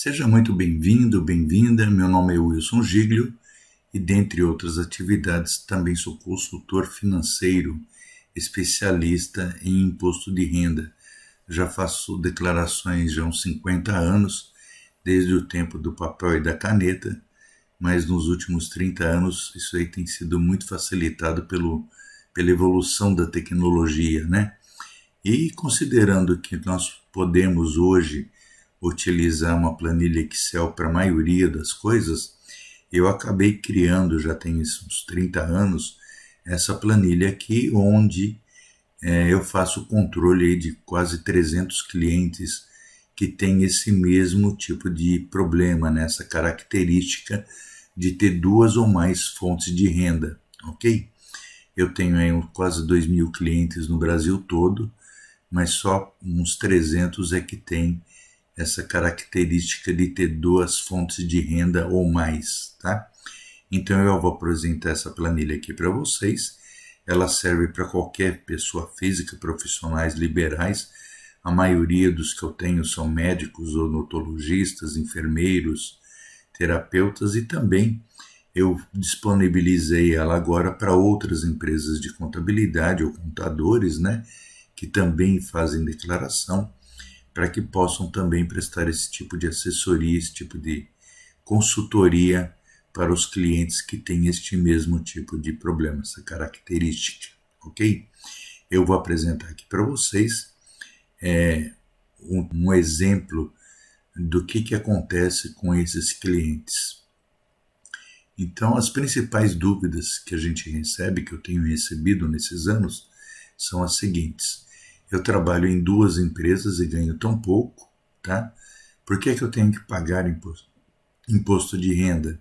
Seja muito bem-vindo, bem-vinda. Meu nome é Wilson Giglio e, dentre outras atividades, também sou consultor financeiro, especialista em imposto de renda. Já faço declarações já há uns 50 anos, desde o tempo do papel e da caneta, mas nos últimos 30 anos isso aí tem sido muito facilitado pela evolução da tecnologia, né? E considerando que nós podemos hoje utilizar uma planilha Excel para a maioria das coisas, eu acabei criando, já tem uns 30 anos, essa planilha aqui, onde eu faço o controle aí de quase 300 clientes que têm esse mesmo tipo de problema, né? Essa característica de ter duas ou mais fontes de renda, ok? Eu tenho aí quase 2.000 clientes no Brasil todo, mas só uns 300 é que tem essa característica de ter duas fontes de renda ou mais, tá? Então eu vou apresentar essa planilha aqui para vocês. Ela serve para qualquer pessoa física, profissionais liberais. A maioria dos que eu tenho são médicos, odontologistas, enfermeiros, terapeutas, e também eu disponibilizei ela agora para outras empresas de contabilidade ou contadores, né, que também fazem declaração, para que possam também prestar esse tipo de assessoria, esse tipo de consultoria para os clientes que têm este mesmo tipo de problema, essa característica, ok? Eu vou apresentar aqui para vocês um exemplo do que acontece com esses clientes. Então, as principais dúvidas que a gente recebe, que eu tenho recebido nesses anos, são as seguintes: eu trabalho em duas empresas e ganho tão pouco, tá? Por que eu tenho que pagar imposto de renda?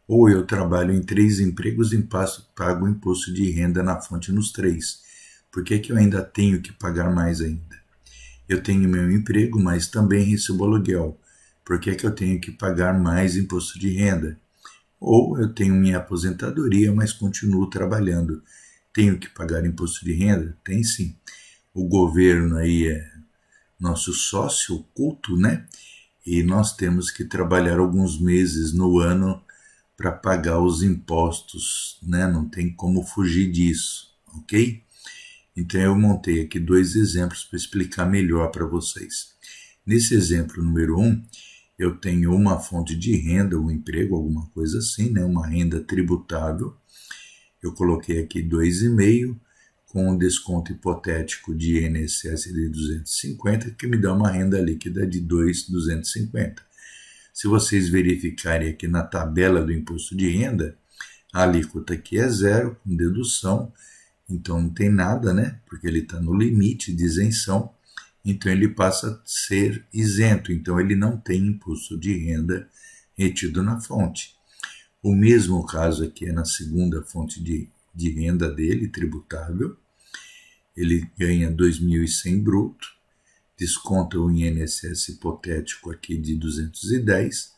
Ou eu trabalho em 3 empregos e pago imposto de renda na fonte nos 3. Por que eu ainda tenho que pagar mais ainda? Eu tenho meu emprego, mas também recebo aluguel. Por que eu tenho que pagar mais imposto de renda? Ou eu tenho minha aposentadoria, mas continuo trabalhando. Tenho que pagar imposto de renda? Tem sim. O governo aí é nosso sócio oculto, né? E nós temos que trabalhar alguns meses no ano para pagar os impostos, né? Não tem como fugir disso, ok? Então eu montei aqui 2 exemplos para explicar melhor para vocês. Nesse exemplo número 1, eu tenho uma fonte de renda, um emprego, alguma coisa assim, né? Uma renda tributável. Eu coloquei aqui 2,5, com um desconto hipotético de INSS de 250, que me dá uma renda líquida de 2.250. Se vocês verificarem aqui na tabela do imposto de renda, a alíquota aqui é 0, com dedução, então não tem nada, né? Porque ele está no limite de isenção, então ele passa a ser isento, então ele não tem imposto de renda retido na fonte. O mesmo caso aqui é na segunda fonte de renda dele, tributável. Ele ganha 2.100 bruto, desconta o INSS hipotético aqui de 210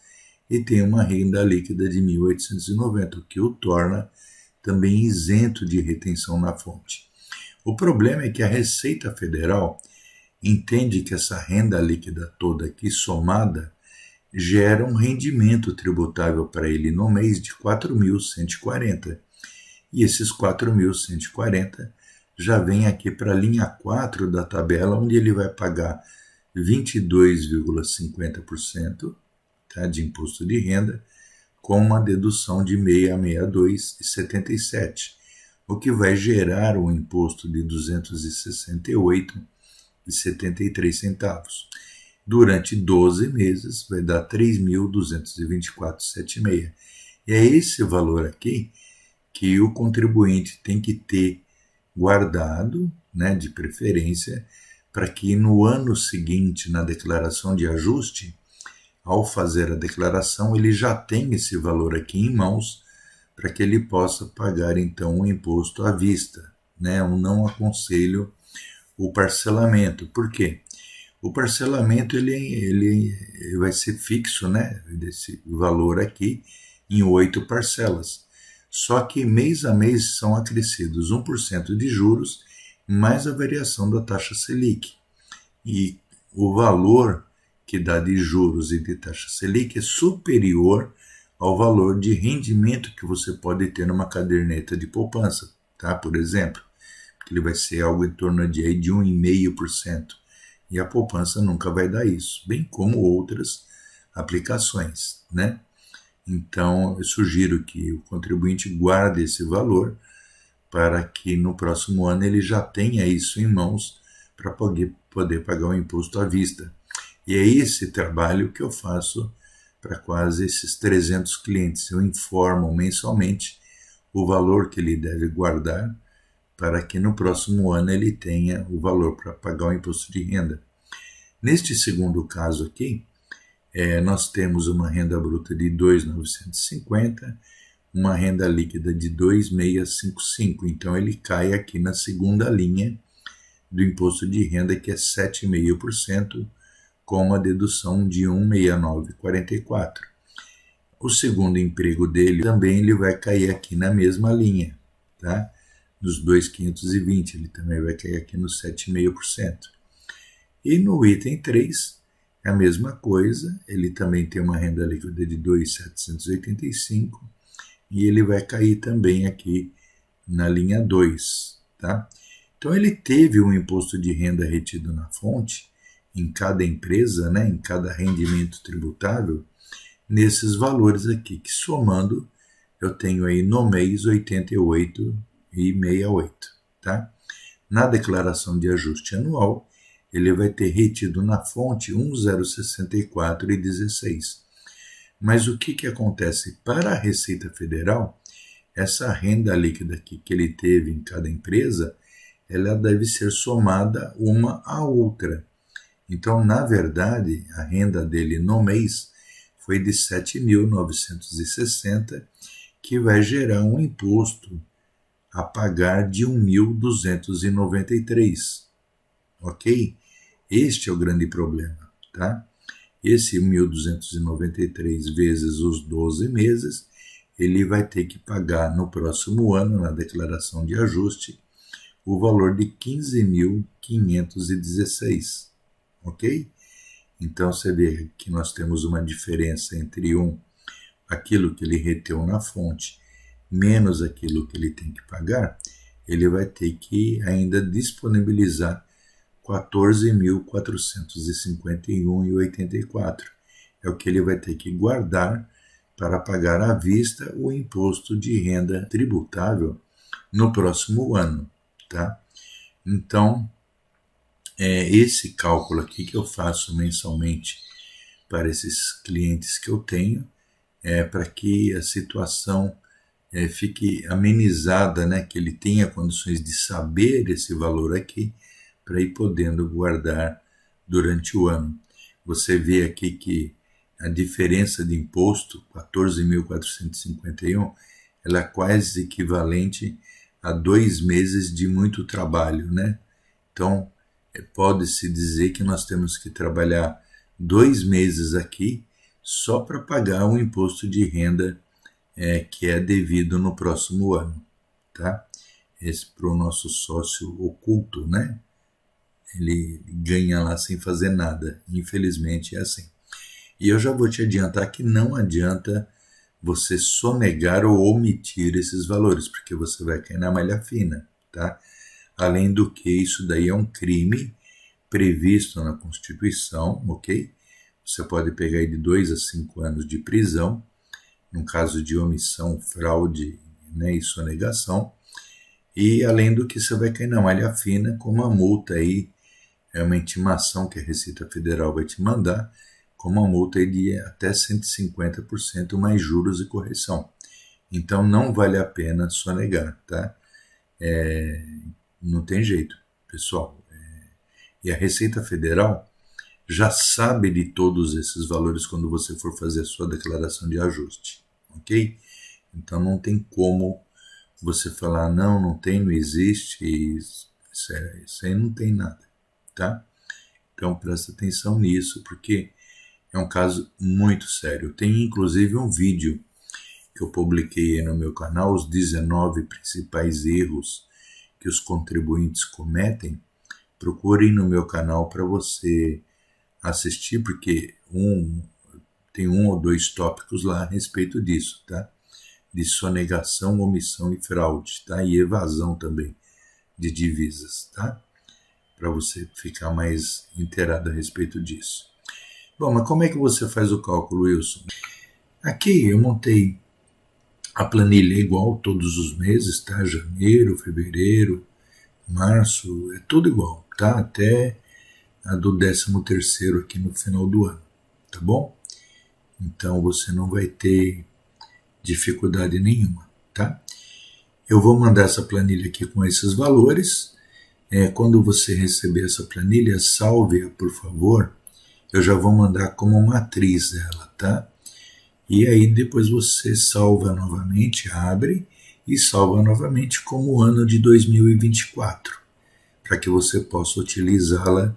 e tem uma renda líquida de 1.890, o que o torna também isento de retenção na fonte. O problema é que a Receita Federal entende que essa renda líquida toda aqui somada gera um rendimento tributável para ele no mês de 4.140. E esses 4.140 já vem aqui para a linha 4 da tabela, onde ele vai pagar 22,50%, tá, de imposto de renda, com uma dedução de 662,77, o que vai gerar um imposto de 268,73 centavos. Durante 12 meses vai dar 3.224,76. E é esse valor aqui que o contribuinte tem que ter guardado, né, de preferência, para que no ano seguinte, na declaração de ajuste, ao fazer a declaração, ele já tem esse valor aqui em mãos, para que ele possa pagar então o imposto à vista, né? Eu não aconselho o parcelamento. Por quê? O parcelamento ele vai ser fixo, né, desse valor aqui, em 8 parcelas. Só que mês a mês são acrescidos 1% de juros mais a variação da taxa Selic. E o valor que dá de juros e de taxa Selic é superior ao valor de rendimento que você pode ter numa caderneta de poupança, tá? Por exemplo, que ele vai ser algo em torno de 1,5%. E a poupança nunca vai dar isso, bem como outras aplicações, né? Então, eu sugiro que o contribuinte guarde esse valor para que no próximo ano ele já tenha isso em mãos para poder pagar o imposto à vista. E é esse trabalho que eu faço para quase esses 300 clientes. Eu informo mensalmente o valor que ele deve guardar para que no próximo ano ele tenha o valor para pagar o imposto de renda. Neste segundo caso aqui, nós temos uma renda bruta de 2.950, uma renda líquida de 2.655. Então ele cai aqui na segunda linha do imposto de renda, que é 7,5%, com uma dedução de 169,44. O segundo emprego dele também ele vai cair aqui na mesma linha, tá? Dos 2.520, ele também vai cair aqui no 7,5%. E no item 3, é a mesma coisa, ele também tem uma renda líquida de 2.785 e ele vai cair também aqui na linha 2, tá? Então ele teve um imposto de renda retido na fonte, em cada empresa, né, em cada rendimento tributável, nesses valores aqui, que somando eu tenho aí no mês 88,68, tá? Na declaração de ajuste anual, ele vai ter retido na fonte 1.064,16. Mas o que acontece? Para a Receita Federal, essa renda líquida aqui que ele teve em cada empresa, ela deve ser somada uma à outra. Então, na verdade, a renda dele no mês foi de 7.960, que vai gerar um imposto a pagar de 1.293, ok? Este é o grande problema, tá? Esse 1.293 vezes os 12 meses, ele vai ter que pagar no próximo ano, na declaração de ajuste, o valor de 15.516, ok? Então, você vê que nós temos uma diferença entre aquilo que ele reteu na fonte, menos aquilo que ele tem que pagar, ele vai ter que ainda disponibilizar 14.451,84. É o que ele vai ter que guardar para pagar à vista o imposto de renda tributável no próximo ano, tá? Então, esse cálculo aqui que eu faço mensalmente para esses clientes que eu tenho, para que a situação fique amenizada, né? Que ele tenha condições de saber esse valor aqui, para ir podendo guardar durante o ano. Você vê aqui que a diferença de imposto, 14.451, ela é quase equivalente a 2 meses de muito trabalho, né? Então, pode-se dizer que nós temos que trabalhar 2 meses aqui só para pagar um imposto de renda que é devido no próximo ano, tá? Esse para o nosso sócio oculto, né? Ele ganha lá sem fazer nada. Infelizmente é assim. E eu já vou te adiantar que não adianta você sonegar ou omitir esses valores, porque você vai cair na malha fina, tá? Além do que isso daí é um crime previsto na Constituição, ok? Você pode pegar aí de 2 a 5 anos de prisão, no caso de omissão, fraude, né, e sonegação. E além do que você vai cair na malha fina com uma multa aí, uma intimação que a Receita Federal vai te mandar, com uma multa aí de até 150% mais juros e correção. Então não vale a pena sonegar, tá? Não tem jeito, pessoal. E a Receita Federal já sabe de todos esses valores quando você for fazer a sua declaração de ajuste, ok? Então não tem como você falar, não tem, não existe, isso aí não tem nada, tá? Então presta atenção nisso, porque é um caso muito sério. Tem inclusive um vídeo que eu publiquei no meu canal, os 19 principais erros que os contribuintes cometem. Procurem no meu canal para você assistir, porque tem um ou dois tópicos lá a respeito disso, tá? De sonegação, omissão e fraude, tá? E evasão também de divisas, tá? Para você ficar mais inteirado a respeito disso. Bom, mas como é que você faz o cálculo, Wilson? Aqui eu montei a planilha igual todos os meses, tá? Janeiro, fevereiro, março, é tudo igual, tá? Até a do 13º aqui no final do ano, tá bom? Então você não vai ter dificuldade nenhuma, tá? Eu vou mandar essa planilha aqui com esses valores. Quando você receber essa planilha, salve-a, por favor. Eu já vou mandar como matriz ela, tá? E aí depois você salva novamente, abre e salva novamente como ano de 2024, para que você possa utilizá-la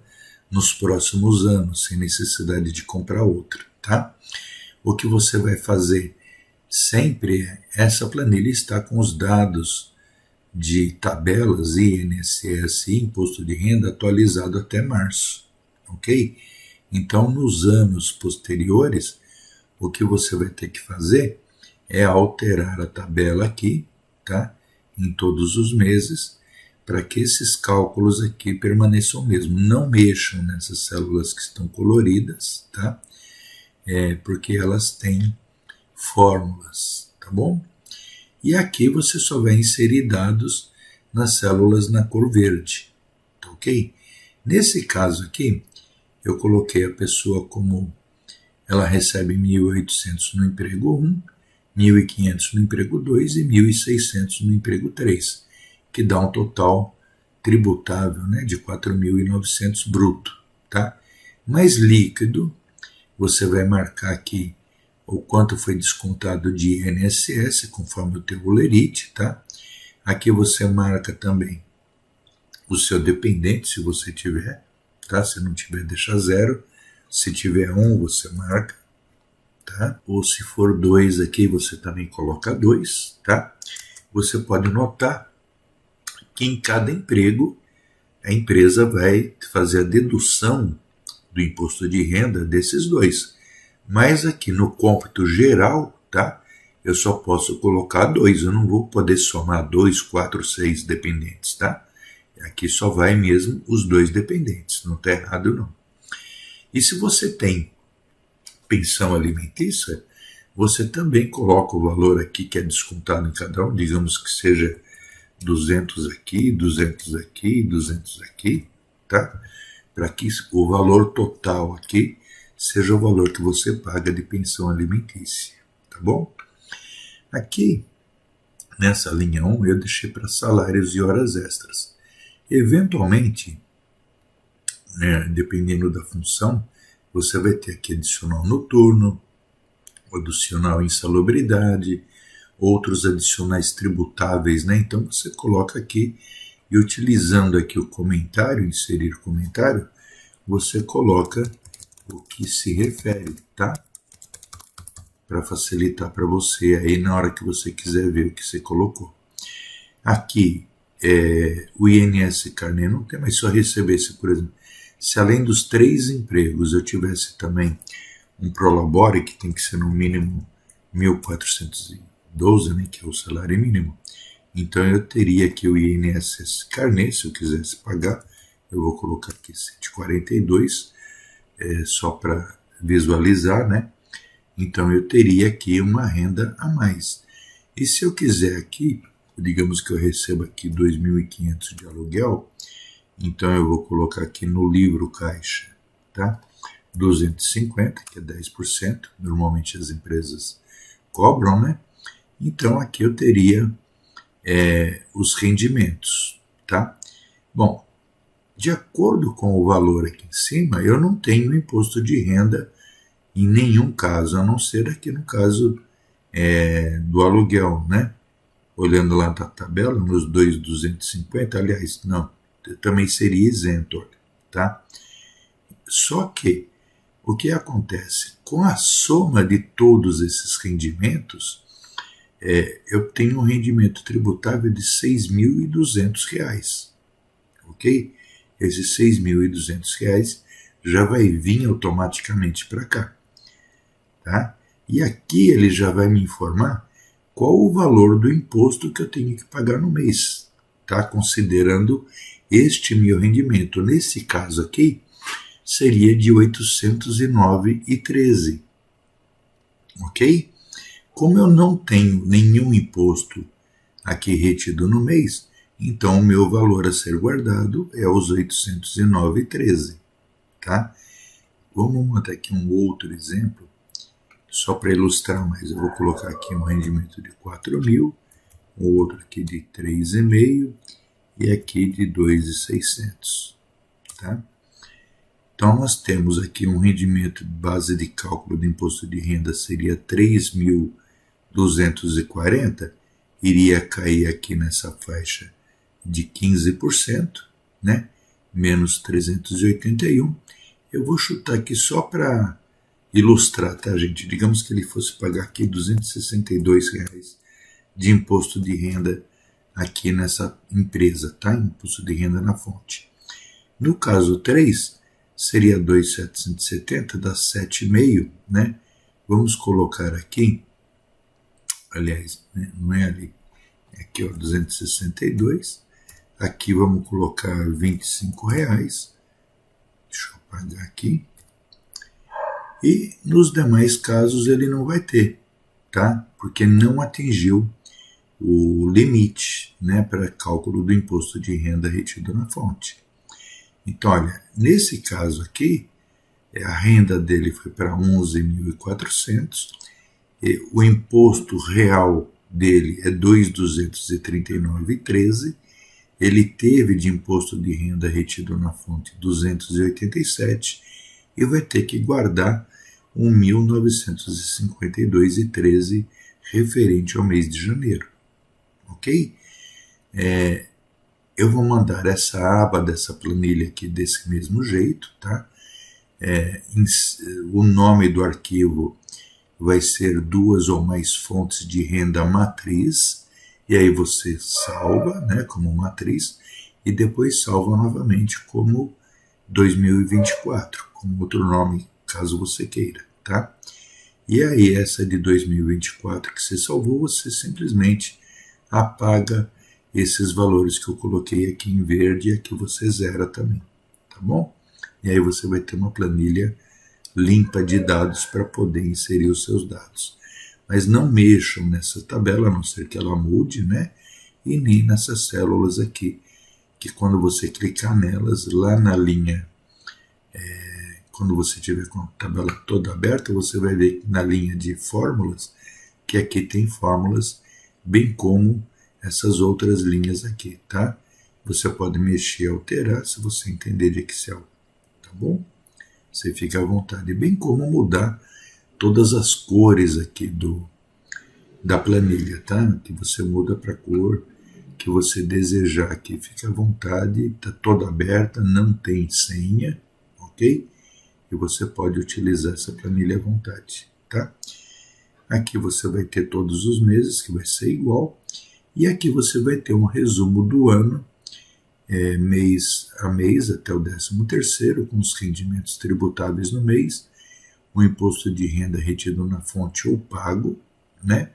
nos próximos anos, sem necessidade de comprar outra, tá? O que você vai fazer sempre essa planilha está com os dados de tabelas INSS e Imposto de Renda atualizado até março, ok? Então, nos anos posteriores, o que você vai ter que fazer é alterar a tabela aqui, tá? Em todos os meses, para que esses cálculos aqui permaneçam mesmo. Não mexam nessas células que estão coloridas, tá? Porque elas têm fórmulas, tá bom? E aqui você só vai inserir dados nas células na cor verde, tá ok? Nesse caso aqui, eu coloquei a pessoa como ela recebe 1.800 no emprego 1, 1.500 no emprego 2 e 1.600 no emprego 3, que dá um total tributável, né, de 4.900 bruto, tá? Mais líquido, você vai marcar aqui o quanto foi descontado de INSS, conforme o teu olerite, tá? Aqui você marca também o seu dependente, se você tiver, tá? Se não tiver, deixa 0. Se tiver 1, você marca, tá? Ou se for 2 aqui, você também coloca 2, tá? Você pode notar que em cada emprego, a empresa vai fazer a dedução do imposto de renda desses dois. Mas aqui no cômputo geral, tá? Eu só posso colocar 2, eu não vou poder somar 2, 4, 6 dependentes, tá? Aqui só vai mesmo os 2 dependentes, não está errado não. E se você tem pensão alimentícia, você também coloca o valor aqui que é descontado em cada um, digamos que seja 200 aqui, 200 aqui, 200 aqui, tá? Para que o valor total aqui seja o valor que você paga de pensão alimentícia, tá bom? Aqui, nessa linha 1, eu deixei para salários e horas extras. Eventualmente, dependendo da função, você vai ter aqui adicional noturno, adicional insalubridade, outros adicionais tributáveis, né? Então você coloca aqui e utilizando aqui o comentário, inserir comentário, você coloca o que se refere, tá? Para facilitar para você aí na hora que você quiser ver o que você colocou. Aqui, o INS Carnê não tem, mas só recebesse, por exemplo, se além dos 3 empregos eu tivesse também um prolabore, que tem que ser no mínimo 1.412, né, que é o salário mínimo, então eu teria aqui o INSS Carnê, se eu quisesse pagar, eu vou colocar aqui 142, só para visualizar, né? Então eu teria aqui uma renda a mais. E se eu quiser aqui, digamos que eu recebo aqui 2.500 de aluguel, então eu vou colocar aqui no livro caixa, tá? 250, que é 10%, normalmente as empresas cobram, né? Então aqui eu teria os rendimentos, tá? Bom, de acordo com o valor aqui em cima, eu não tenho imposto de renda em nenhum caso, a não ser aqui no caso do aluguel, né? Olhando lá na tabela, nos 2.250, aliás, não, também seria isento, tá? Só que o que acontece? Com a soma de todos esses rendimentos, eu tenho um rendimento tributável de R$ 6.200, ok? Esses R$ 6.200 já vai vir automaticamente para cá, tá? E aqui ele já vai me informar qual o valor do imposto que eu tenho que pagar no mês, tá? Considerando este meu rendimento. Nesse caso aqui, seria de R$ 809,13, ok? Como eu não tenho nenhum imposto aqui retido no mês, então o meu valor a ser guardado é os R$ 809,13, tá? Vamos montar aqui um outro exemplo, só para ilustrar mais. Eu vou colocar aqui um rendimento de 4.000, um outro aqui de 3,5 e aqui de 2.600, tá? Então nós temos aqui um rendimento base de cálculo do imposto de renda seria 3.240, iria cair aqui nessa faixa de 15%, né? Menos 381. Eu vou chutar aqui só para ilustrar, tá, gente? Digamos que ele fosse pagar aqui R$ 262 de imposto de renda aqui nessa empresa, tá? Imposto de renda na fonte. No caso 3, seria 2.770, dá 7,5, né? Vamos colocar aqui, aliás, né? Não é ali, é aqui, ó, 262. Aqui vamos colocar R$ 25. Deixa eu apagar aqui. E nos demais casos ele não vai ter, tá? Porque não atingiu o limite, né, para cálculo do imposto de renda retido na fonte. Então, olha, nesse caso aqui, a renda dele foi para 11.400, o imposto real dele é 2.239,13, ele teve de imposto de renda retido na fonte 287 e vai ter que guardar 1.952,13 referente ao mês de janeiro, ok? Eu vou mandar essa aba dessa planilha aqui desse mesmo jeito, tá? O nome do arquivo vai ser 2 ou mais fontes de renda matriz, e aí você salva, né, como matriz, e depois salva novamente como 2024, com outro nome, caso você queira, tá? E aí essa de 2024 que você salvou, você simplesmente apaga esses valores que eu coloquei aqui em verde e aqui você zera também, tá bom? E aí você vai ter uma planilha limpa de dados para poder inserir os seus dados. Mas não mexam nessa tabela, a não ser que ela mude, né? E nem nessas células aqui, que quando você clicar nelas, lá na linha, quando você tiver com a tabela toda aberta, você vai ver que na linha de fórmulas, que aqui tem fórmulas, bem como essas outras linhas aqui, tá? Você pode mexer e alterar se você entender de Excel, tá bom? Você fica à vontade, bem como mudar todas as cores aqui da planilha, tá? Que você muda para a cor que você desejar aqui, fica à vontade, está toda aberta, não tem senha, ok? E você pode utilizar essa planilha à vontade, tá? Aqui você vai ter todos os meses, que vai ser igual, e aqui você vai ter um resumo do ano, mês a mês, até o 13º, com os rendimentos tributáveis no mês, o imposto de renda retido na fonte ou pago, né?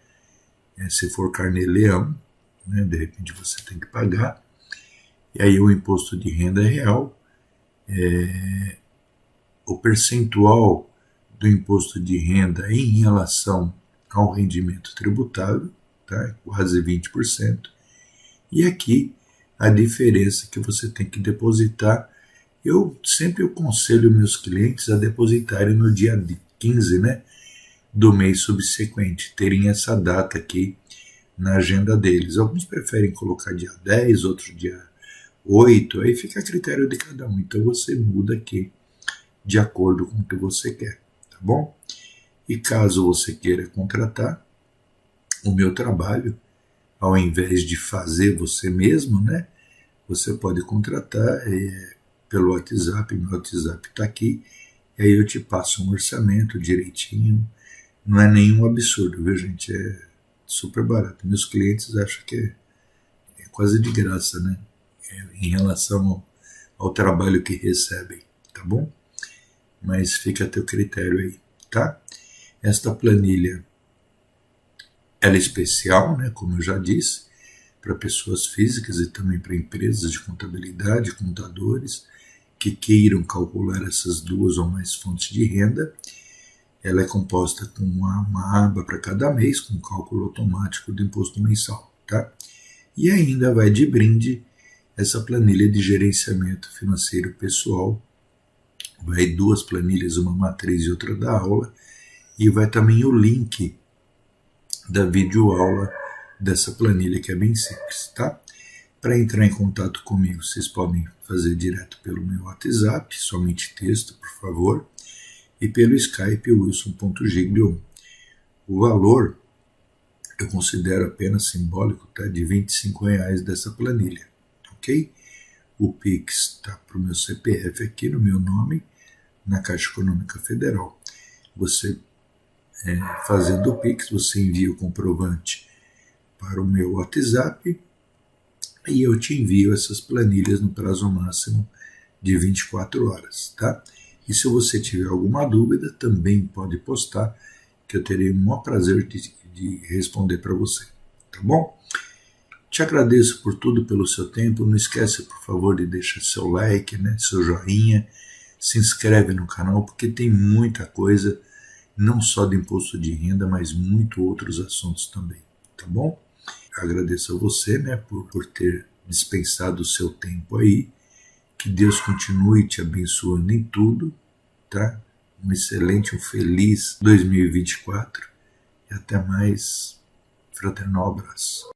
Se for carnê-leão, né? De repente você tem que pagar, e aí o imposto de renda real, o percentual do imposto de renda em relação ao rendimento tributável, tá? Quase 20%, e aqui a diferença que você tem que depositar. Eu sempre aconselho meus clientes a depositarem no dia 15, né, do mês subsequente, terem essa data aqui na agenda deles. Alguns preferem colocar dia 10, outros dia 8, aí fica a critério de cada um. Então você muda aqui de acordo com o que você quer, tá bom? E caso você queira contratar o meu trabalho, ao invés de fazer você mesmo, né, você pode contratar pelo WhatsApp, meu WhatsApp está aqui, e aí eu te passo um orçamento direitinho, não é nenhum absurdo, viu, gente? É super barato. Meus clientes acham que é quase de graça, né? Em relação ao trabalho que recebem, tá bom? mas fica a teu critério aí, tá? Esta planilha, ela é especial, né, como eu já disse, para pessoas físicas e também para empresas de contabilidade, contadores, que queiram calcular essas 2 ou mais fontes de renda. Ela é composta com uma aba para cada mês, com cálculo automático do imposto mensal, tá? E ainda vai de brinde essa planilha de gerenciamento financeiro pessoal. Vai 2 planilhas, uma matriz e outra da aula, e vai também o link da videoaula dessa planilha, que é bem simples, tá? Para entrar em contato comigo, vocês podem fazer direto pelo meu WhatsApp, somente texto, por favor, e pelo Skype, wilson.giglio. O valor eu considero apenas simbólico, tá? De R$25 dessa planilha, ok? O Pix está para o meu CPF aqui, no meu nome, na Caixa Econômica Federal. Você, fazendo o Pix, você envia o comprovante para o meu WhatsApp e eu te envio essas planilhas no prazo máximo de 24 horas, tá? E se você tiver alguma dúvida, também pode postar, que eu terei o maior prazer de responder para você, tá bom? Te agradeço por tudo, pelo seu tempo. Não esquece, por favor, de deixar seu like, né, seu joinha, se inscreve no canal, porque tem muita coisa, não só de imposto de renda, mas muito outros assuntos também, tá bom? Agradeço a você, né, por ter dispensado o seu tempo aí. Que Deus continue te abençoando em tudo, tá? Um excelente, um feliz 2024 e até mais. Fraternal abraço.